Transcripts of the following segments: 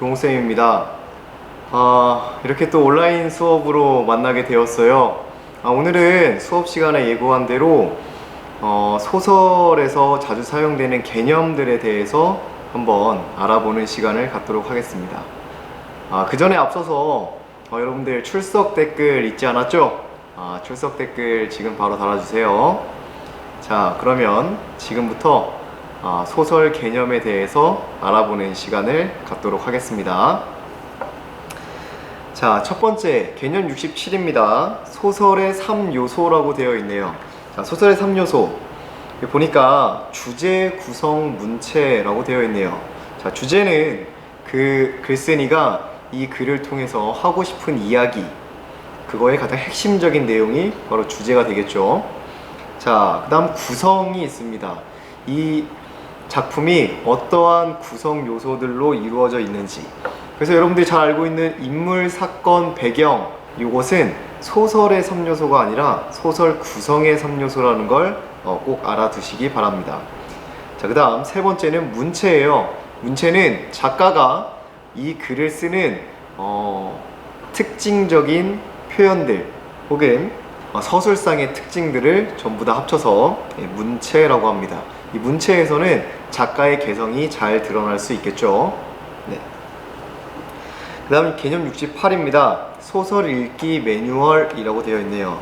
동호쌤입니다. 이렇게 또 온라인 수업으로 만나게 되었어요. 오늘은 수업 시간에 예고한 대로 소설에서 자주 사용되는 개념들에 대해서 한번 알아보는 시간을 갖도록 하겠습니다. 그 전에 앞서서 여러분들 출석 댓글 잊지 않았죠? 출석 댓글 지금 바로 달아주세요. 자, 그러면 지금부터 소설 개념에 대해서 알아보는 시간을 갖도록 하겠습니다. 자, 첫 번째 개념 67입니다. 소설의 3요소라고 되어 있네요. 자, 소설의 3요소 보니까 주제, 구성, 문체라고 되어 있네요. 자, 주제는 그 글쓴이가 이 글을 통해서 하고 싶은 이야기, 그거의 가장 핵심적인 내용이 바로 주제가 되겠죠. 자, 그 다음 구성이 있습니다. 이 작품이 어떠한 구성 요소들로 이루어져 있는지, 그래서 여러분들이 잘 알고 있는 인물, 사건, 배경, 이것은 소설의 3요소가 아니라 소설 구성의 3요소라는 걸 꼭 알아두시기 바랍니다. 자, 그 다음 세 번째는 문체예요. 문체는 작가가 이 글을 쓰는 특징적인 표현들 혹은 서술상의 특징들을 전부 다 합쳐서 문체라고 합니다. 이 문체에서는 작가의 개성이 잘 드러날 수 있겠죠. 네. 그 다음 개념 68입니다. 소설 읽기 매뉴얼이라고 되어 있네요.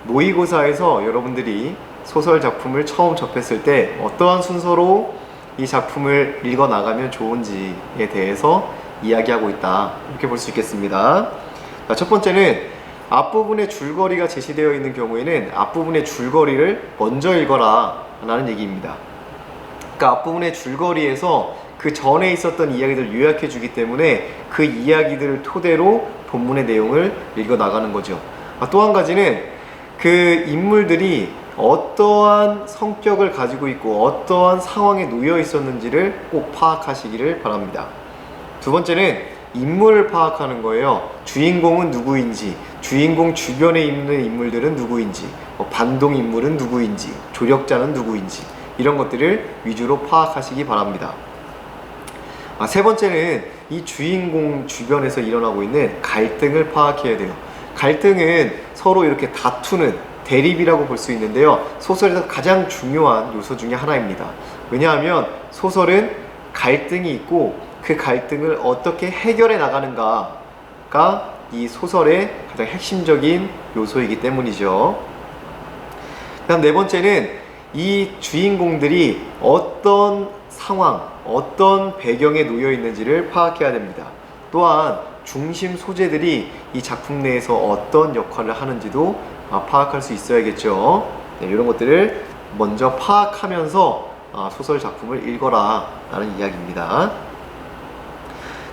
모의고사에서 여러분들이 소설 작품을 처음 접했을 때 어떠한 순서로 이 작품을 읽어 나가면 좋은지에 대해서 이야기하고 있다, 이렇게 볼 수 있겠습니다. 자, 첫 번째는 앞부분에 줄거리가 제시되어 있는 경우에는 앞부분의 줄거리를 먼저 읽어라 라는 얘기입니다. 그러니까 앞부분의 줄거리에서 그 전에 있었던 이야기들을 요약해 주기 때문에 그 이야기들을 토대로 본문의 내용을 읽어 나가는 거죠. 또 한 가지는 그 인물들이 어떠한 성격을 가지고 있고 어떠한 상황에 놓여 있었는지를 꼭 파악하시기를 바랍니다. 두 번째는 인물을 파악하는 거예요. 주인공은 누구인지, 주인공 주변에 있는 인물들은 누구인지, 반동 인물은 누구인지, 조력자는 누구인지, 이런 것들을 위주로 파악하시기 바랍니다. 세 번째는 이 주인공 주변에서 일어나고 있는 갈등을 파악해야 돼요. 갈등은 서로 이렇게 다투는 대립이라고 볼 수 있는데요, 소설에서 가장 중요한 요소 중에 하나입니다. 왜냐하면 소설은 갈등이 있고 그 갈등을 어떻게 해결해 나가는가가 이 소설의 가장 핵심적인 요소이기 때문이죠. 그 다음 네 번째는 이 주인공들이 어떤 상황, 어떤 배경에 놓여 있는지를 파악해야 됩니다. 또한 중심 소재들이 이 작품 내에서 어떤 역할을 하는지도 파악할 수 있어야겠죠. 네, 이런 것들을 먼저 파악하면서 소설 작품을 읽어라 라는 이야기입니다.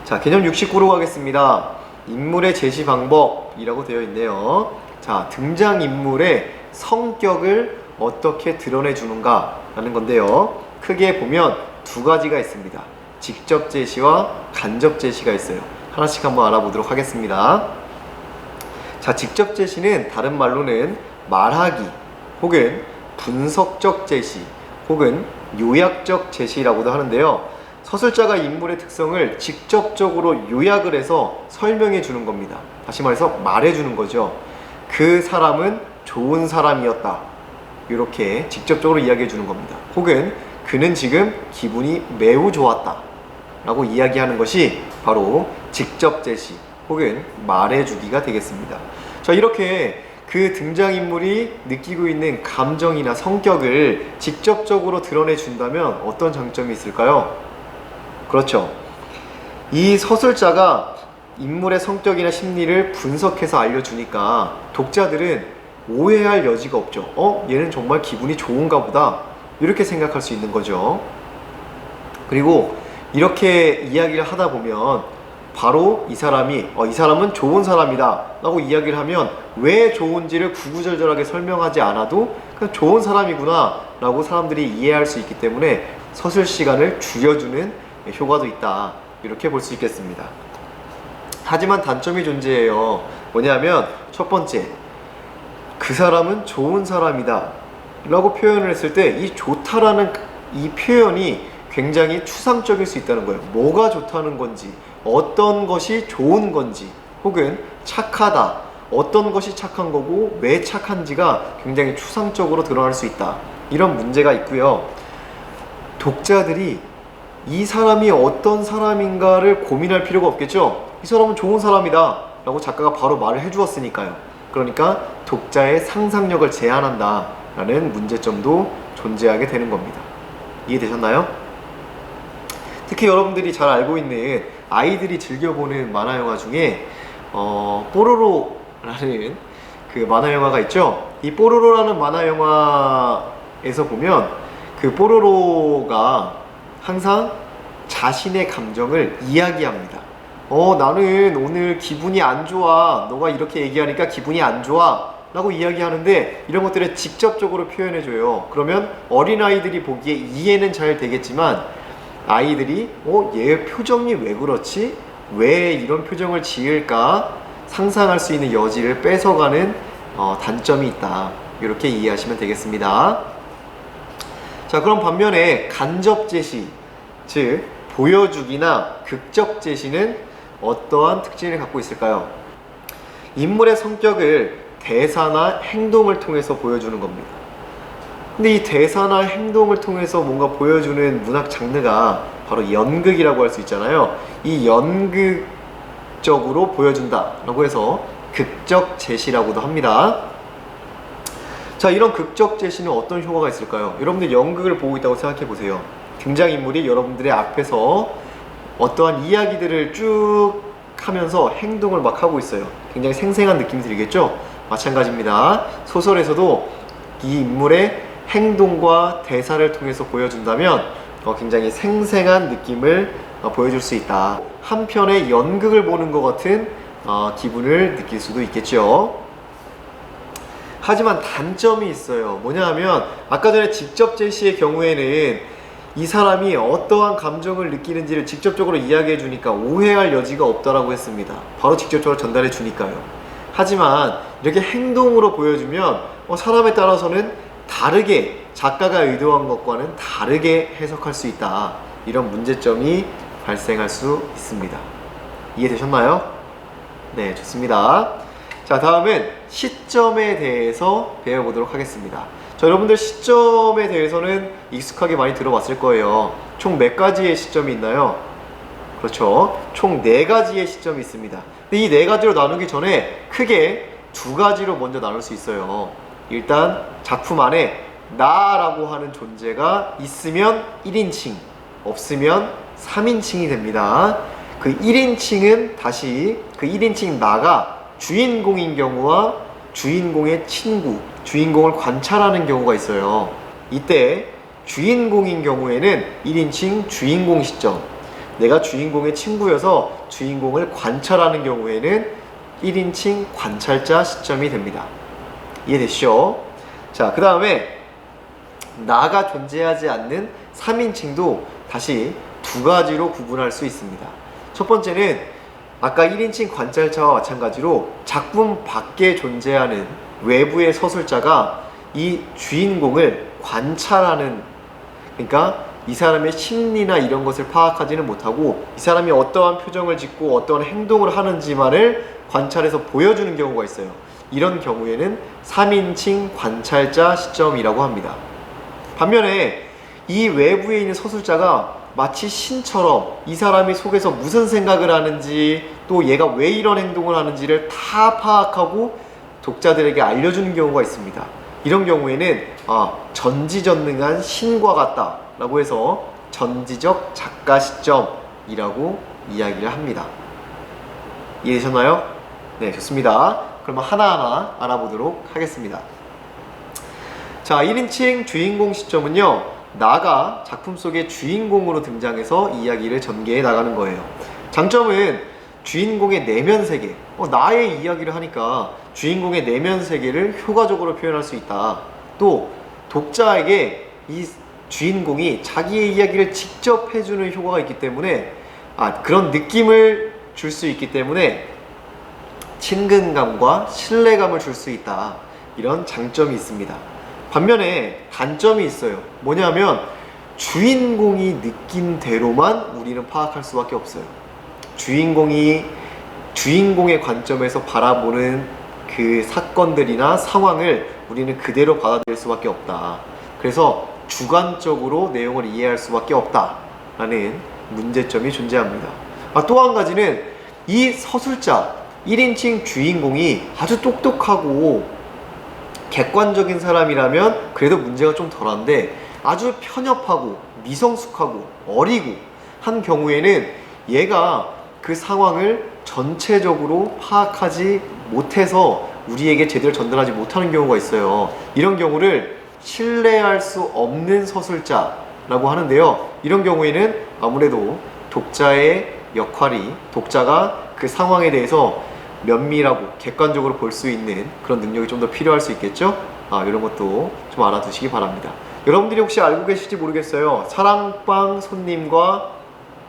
자, 개념 69로 가겠습니다. 인물의 제시 방법이라고 되어 있네요. 자, 등장인물의 성격을 어떻게 드러내 주는가 라는 건데요, 크게 보면 두 가지가 있습니다. 직접 제시와 간접 제시가 있어요. 하나씩 한번 알아보도록 하겠습니다. 자, 직접 제시는 다른 말로는 말하기 혹은 분석적 제시 혹은 요약적 제시라고도 하는데요, 서술자가 인물의 특성을 직접적으로 요약을 해서 설명해 주는 겁니다. 다시 말해서 말해 주는 거죠. 그 사람은 좋은 사람이었다, 이렇게 직접적으로 이야기해 주는 겁니다. 혹은 그는 지금 기분이 매우 좋았다 라고 이야기하는 것이 바로 직접 제시 혹은 말해주기가 되겠습니다. 자, 이렇게 그 등장인물이 느끼고 있는 감정이나 성격을 직접적으로 드러내 준다면 어떤 장점이 있을까요? 그렇죠. 이 서술자가 인물의 성격이나 심리를 분석해서 알려주니까 독자들은 오해할 여지가 없죠. 얘는 정말 기분이 좋은가 보다, 이렇게 생각할 수 있는 거죠. 그리고 이렇게 이야기를 하다 보면 바로 이 사람은 좋은 사람이다 라고 이야기를 하면 왜 좋은지를 구구절절하게 설명하지 않아도 그냥 좋은 사람이구나 라고 사람들이 이해할 수 있기 때문에 서술 시간을 줄여주는 효과도 있다, 이렇게 볼 수 있겠습니다. 하지만 단점이 존재해요. 뭐냐면 첫 번째, 그 사람은 좋은 사람이다 라고 표현을 했을 때 이 좋다라는 이 표현이 굉장히 추상적일 수 있다는 거예요. 뭐가 좋다는 건지, 어떤 것이 좋은 건지 혹은 착하다, 어떤 것이 착한 거고 왜 착한지가 굉장히 추상적으로 드러날 수 있다. 이런 문제가 있고요. 독자들이 이 사람이 어떤 사람인가를 고민할 필요가 없겠죠. 이 사람은 좋은 사람이다 라고 작가가 바로 말을 해주었으니까요. 그러니까 독자의 상상력을 제한한다 라는 문제점도 존재하게 되는 겁니다. 이해되셨나요? 특히 여러분들이 잘 알고 있는 아이들이 즐겨보는 만화 영화 중에 뽀로로라는 그 만화 영화가 있죠. 이 뽀로로라는 만화 영화에서 보면 그 뽀로로가 항상 자신의 감정을 이야기합니다. 나는 오늘 기분이 안 좋아. 너가 이렇게 얘기하니까 기분이 안 좋아 라고 이야기하는데, 이런 것들을 직접적으로 표현해줘요. 그러면 어린아이들이 보기에 이해는 잘 되겠지만 아이들이 얘 표정이 왜 그렇지? 왜 이런 표정을 지을까? 상상할 수 있는 여지를 뺏어가는 단점이 있다. 이렇게 이해하시면 되겠습니다. 자, 그럼 반면에 간접 제시, 즉 보여주기나 극적 제시는 어떠한 특징을 갖고 있을까요? 인물의 성격을 대사나 행동을 통해서 보여주는 겁니다. 근데 이 대사나 행동을 통해서 뭔가 보여주는 문학 장르가 바로 연극이라고 할 수 있잖아요. 이 연극적으로 보여준다 라고 해서 극적 제시라고도 합니다. 자, 이런 극적 제시는 어떤 효과가 있을까요? 여러분들 연극을 보고 있다고 생각해 보세요. 등장인물이 여러분들의 앞에서 어떠한 이야기들을 쭉 하면서 행동을 막 하고 있어요. 굉장히 생생한 느낌이 들겠죠? 마찬가지입니다. 소설에서도 이 인물의 행동과 대사를 통해서 보여준다면 굉장히 생생한 느낌을 보여줄 수 있다. 한편의 연극을 보는 것 같은 기분을 느낄 수도 있겠죠. 하지만 단점이 있어요. 뭐냐 하면 아까 전에 직접 제시의 경우에는 이 사람이 어떠한 감정을 느끼는지를 직접적으로 이야기해 주니까 오해할 여지가 없다라고 했습니다. 바로 직접적으로 전달해 주니까요. 하지만 이렇게 행동으로 보여주면 사람에 따라서는 다르게, 작가가 의도한 것과는 다르게 해석할 수 있다. 이런 문제점이 발생할 수 있습니다. 이해되셨나요? 네, 좋습니다. 자, 다음은 시점에 대해서 배워보도록 하겠습니다. 자, 여러분들 시점에 대해서는 익숙하게 많이 들어봤을 거예요. 총 몇 가지의 시점이 있나요? 그렇죠. 총 4가지의 시점이 있습니다. 근데 이 4가지로 나누기 전에 크게 2가지로 먼저 나눌 수 있어요. 일단 작품 안에 나라고 하는 존재가 있으면 1인칭, 없으면 3인칭이 됩니다. 그 1인칭은 다시 그 1인칭 나가 주인공인 경우와 주인공의 친구, 주인공을 관찰하는 경우가 있어요. 이때 주인공인 경우에는 1인칭 주인공 시점, 내가 주인공의 친구여서 주인공을 관찰하는 경우에는 1인칭 관찰자 시점이 됩니다. 이해되시죠? 자, 그 다음에 나가 존재하지 않는 3인칭도 다시 2가지로 구분할 수 있습니다. 첫 번째는 아까 1인칭 관찰자와 마찬가지로 작품 밖에 존재하는 외부의 서술자가 이 주인공을 관찰하는, 그러니까 이 사람의 심리나 이런 것을 파악하지는 못하고 이 사람이 어떠한 표정을 짓고 어떠한 행동을 하는지만을 관찰해서 보여주는 경우가 있어요. 이런 경우에는 3인칭 관찰자 시점이라고 합니다. 반면에 이 외부에 있는 서술자가 마치 신처럼 이 사람이 속에서 무슨 생각을 하는지, 또 얘가 왜 이런 행동을 하는지를 다 파악하고 독자들에게 알려주는 경우가 있습니다. 이런 경우에는 전지전능한 신과 같다 라고 해서 전지적 작가 시점이라고 이야기를 합니다. 이해되셨나요? 네, 좋습니다. 그러면 하나하나 알아보도록 하겠습니다. 자, 1인칭 주인공 시점은요, 나가 작품 속의 주인공으로 등장해서 이야기를 전개해 나가는 거예요. 장점은 주인공의 내면 세계, 나의 이야기를 하니까 주인공의 내면 세계를 효과적으로 표현할 수 있다. 또 독자에게 이 주인공이 자기의 이야기를 직접 해주는 효과가 있기 때문에 그런 느낌을 줄 수 있기 때문에 친근감과 신뢰감을 줄 수 있다. 이런 장점이 있습니다. 반면에 단점이 있어요. 뭐냐면 주인공이 느낀 대로만 우리는 파악할 수밖에 없어요. 주인공의 관점에서 바라보는 그 사건들이나 상황을 우리는 그대로 받아들일 수밖에 없다. 그래서 주관적으로 내용을 이해할 수밖에 없다라는 문제점이 존재합니다. 또 한 가지는 이 서술자 1인칭 주인공이 아주 똑똑하고 객관적인 사람이라면 그래도 문제가 좀 덜한데, 아주 편협하고 미성숙하고 어리고 한 경우에는 얘가 그 상황을 전체적으로 파악하지 못해서 우리에게 제대로 전달하지 못하는 경우가 있어요. 이런 경우를 신뢰할 수 없는 서술자라고 하는데요. 이런 경우에는 아무래도 독자의 역할이, 독자가 그 상황에 대해서 면밀하고 객관적으로 볼 수 있는 그런 능력이 좀 더 필요할 수 있겠죠? 이런 것도 좀 알아두시기 바랍니다. 여러분들이 혹시 알고 계실지 모르겠어요. 사랑방 손님과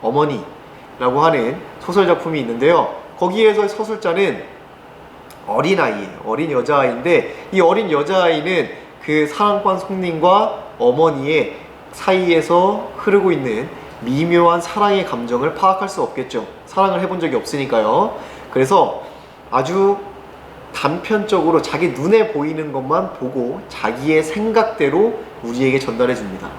어머니라고 하는 소설 작품이 있는데요. 거기에서 서술자는 어린아이예요. 어린 여자아이인데, 이 어린 여자아이는 그 사랑방 손님과 어머니의 사이에서 흐르고 있는 미묘한 사랑의 감정을 파악할 수 없겠죠. 사랑을 해본 적이 없으니까요. 그래서 아주 단편적으로 자기 눈에 보이는 것만 보고 자기의 생각대로 우리에게 전달해 줍니다.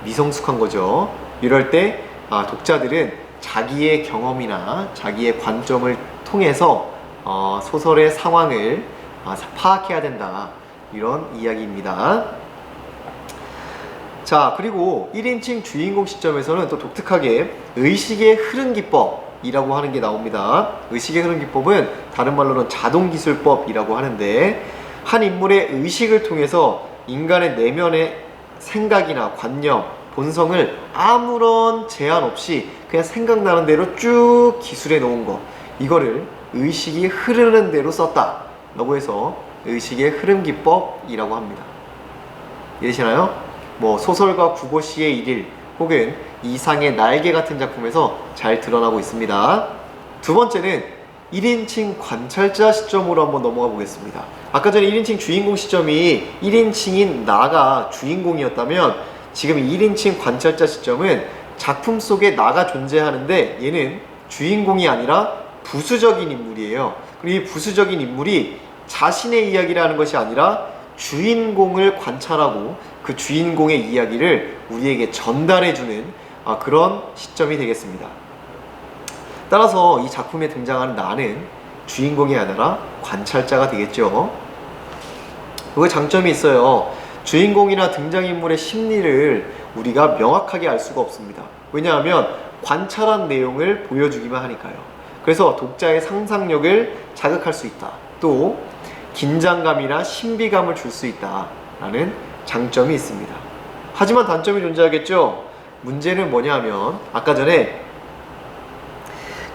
미성숙한 거죠. 이럴 때 독자들은 자기의 경험이나 자기의 관점을 통해서 소설의 상황을 파악해야 된다, 이런 이야기입니다. 자, 그리고 1인칭 주인공 시점에서는 또 독특하게 의식의 흐름 기법이라고 하는 게 나옵니다. 의식의 흐름 기법은 다른 말로는 자동기술법이라고 하는데, 한 인물의 의식을 통해서 인간의 내면의 생각이나 관념, 본성을 아무런 제한 없이 그냥 생각나는 대로 쭉 기술해 놓은 거, 이거를 의식이 흐르는 대로 썼다 라고 해서 의식의 흐름 기법이라고 합니다. 이해되시나요? 소설가 구보시의 일일 혹은 이상의 날개 같은 작품에서 잘 드러나고 있습니다. 두 번째는 1인칭 관찰자 시점으로 한번 넘어가 보겠습니다. 아까 전에 1인칭 주인공 시점이 1인칭인 나가 주인공이었다면, 지금 1인칭 관찰자 시점은 작품 속에 나가 존재하는데 얘는 주인공이 아니라 부수적인 인물이에요. 그리고 이 부수적인 인물이 자신의 이야기를 하는 것이 아니라 주인공을 관찰하고 그 주인공의 이야기를 우리에게 전달해주는 그런 시점이 되겠습니다. 따라서 이 작품에 등장하는 나는 주인공이 아니라 관찰자가 되겠죠. 그게 장점이 있어요. 주인공이나 등장인물의 심리를 우리가 명확하게 알 수가 없습니다. 왜냐하면 관찰한 내용을 보여주기만 하니까요. 그래서 독자의 상상력을 자극할 수 있다, 또 긴장감이나 신비감을 줄 수 있다라는 장점이 있습니다. 하지만 단점이 존재하겠죠. 문제는 뭐냐면 아까 전에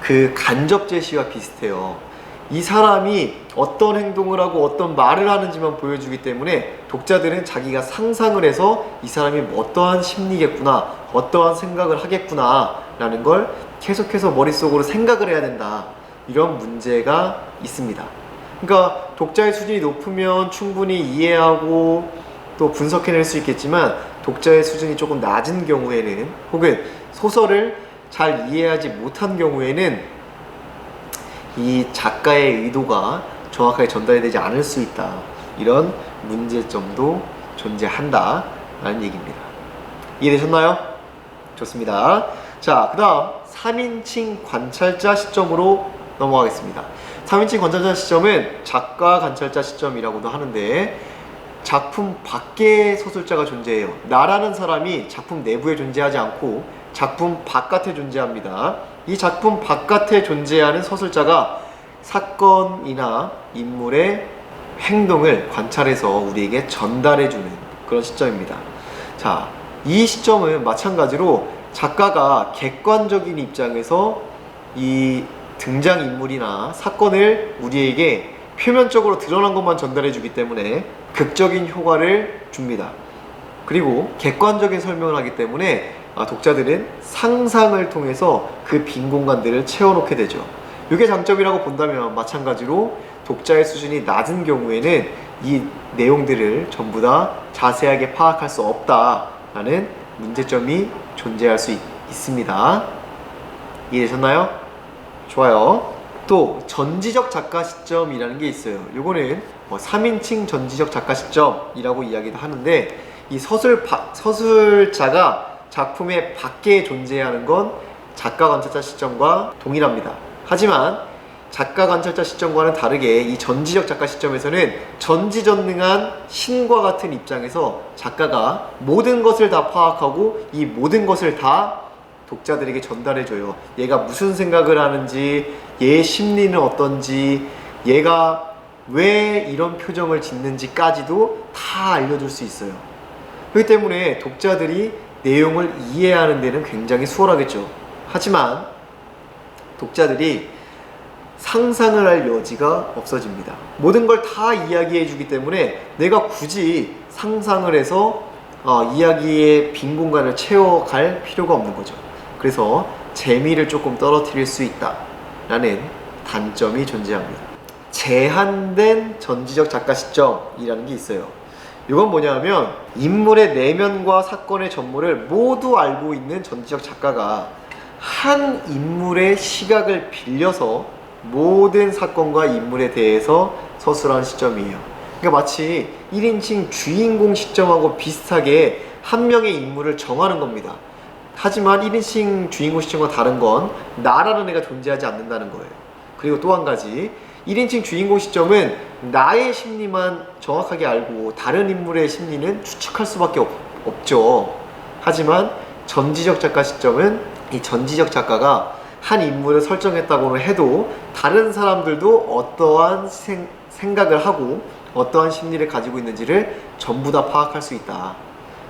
그 간접 제시와 비슷해요. 이 사람이 어떤 행동을 하고 어떤 말을 하는지만 보여주기 때문에 독자들은 자기가 상상을 해서 이 사람이 어떠한 심리겠구나, 어떠한 생각을 하겠구나 라는 걸 계속해서 머릿속으로 생각을 해야 된다, 이런 문제가 있습니다. 그러니까 독자의 수준이 높으면 충분히 이해하고 또 분석해낼 수 있겠지만, 독자의 수준이 조금 낮은 경우에는, 혹은 소설을 잘 이해하지 못한 경우에는 이 작가의 의도가 정확하게 전달이 되지 않을 수 있다, 이런 문제점도 존재한다 라는 얘기입니다. 이해되셨나요? 좋습니다. 자, 그 다음 3인칭 관찰자 시점으로 넘어가겠습니다. 3인칭 관찰자 시점은 작가 관찰자 시점이라고도 하는데, 작품 밖에 서술자가 존재해요. 나라는 사람이 작품 내부에 존재하지 않고 작품 바깥에 존재합니다. 이 작품 바깥에 존재하는 서술자가 사건이나 인물의 행동을 관찰해서 우리에게 전달해주는 그런 시점입니다. 자, 이 시점은 마찬가지로 작가가 객관적인 입장에서 이 등장인물이나 사건을 우리에게 표면적으로 드러난 것만 전달해 주기 때문에 극적인 효과를 줍니다. 그리고 객관적인 설명을 하기 때문에 독자들은 상상을 통해서 그 빈 공간들을 채워놓게 되죠. 이게 장점이라고 본다면, 마찬가지로 독자의 수준이 낮은 경우에는 이 내용들을 전부 다 자세하게 파악할 수 없다라는 문제점이 존재할 수 있습니다. 이해되셨나요? 좋아요. 또 전지적 작가 시점이라는 게 있어요. 요거는 3인칭 전지적 작가 시점이라고 이야기도 하는데, 이 서술자가 작품의 밖에 존재하는 건 작가 관찰자 시점과 동일합니다. 하지만 작가 관찰자 시점과는 다르게 이 전지적 작가 시점에서는 전지전능한 신과 같은 입장에서 작가가 모든 것을 다 파악하고 이 모든 것을 다 독자들에게 전달해줘요. 얘가 무슨 생각을 하는지, 얘의 심리는 어떤지, 얘가 왜 이런 표정을 짓는지까지도 다 알려줄 수 있어요. 그렇기 때문에 독자들이 내용을 이해하는 데는 굉장히 수월하겠죠. 하지만 독자들이 상상을 할 여지가 없어집니다. 모든 걸 다 이야기해 주기 때문에 내가 굳이 상상을 해서 이야기의 빈 공간을 채워갈 필요가 없는 거죠. 그래서 재미를 조금 떨어뜨릴 수 있다라는 단점이 존재합니다. 제한된 전지적 작가 시점이라는 게 있어요. 이건 뭐냐면 인물의 내면과 사건의 전모를 모두 알고 있는 전지적 작가가 한 인물의 시각을 빌려서 모든 사건과 인물에 대해서 서술한 시점이에요. 그러니까 마치 1인칭 주인공 시점하고 비슷하게 한 명의 인물을 정하는 겁니다. 하지만 1인칭 주인공 시점과 다른 건 나라는 애가 존재하지 않는다는 거예요. 그리고 또 한 가지, 1인칭 주인공 시점은 나의 심리만 정확하게 알고 다른 인물의 심리는 추측할 수밖에 없죠. 하지만 전지적 작가 시점은 이 전지적 작가가 한 인물을 설정했다고는 해도 다른 사람들도 어떠한 생각을 하고 어떠한 심리를 가지고 있는지를 전부 다 파악할 수 있다.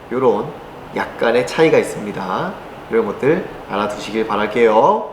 이런 약간의 차이가 있습니다. 이런 것들 알아두시길 바랄게요.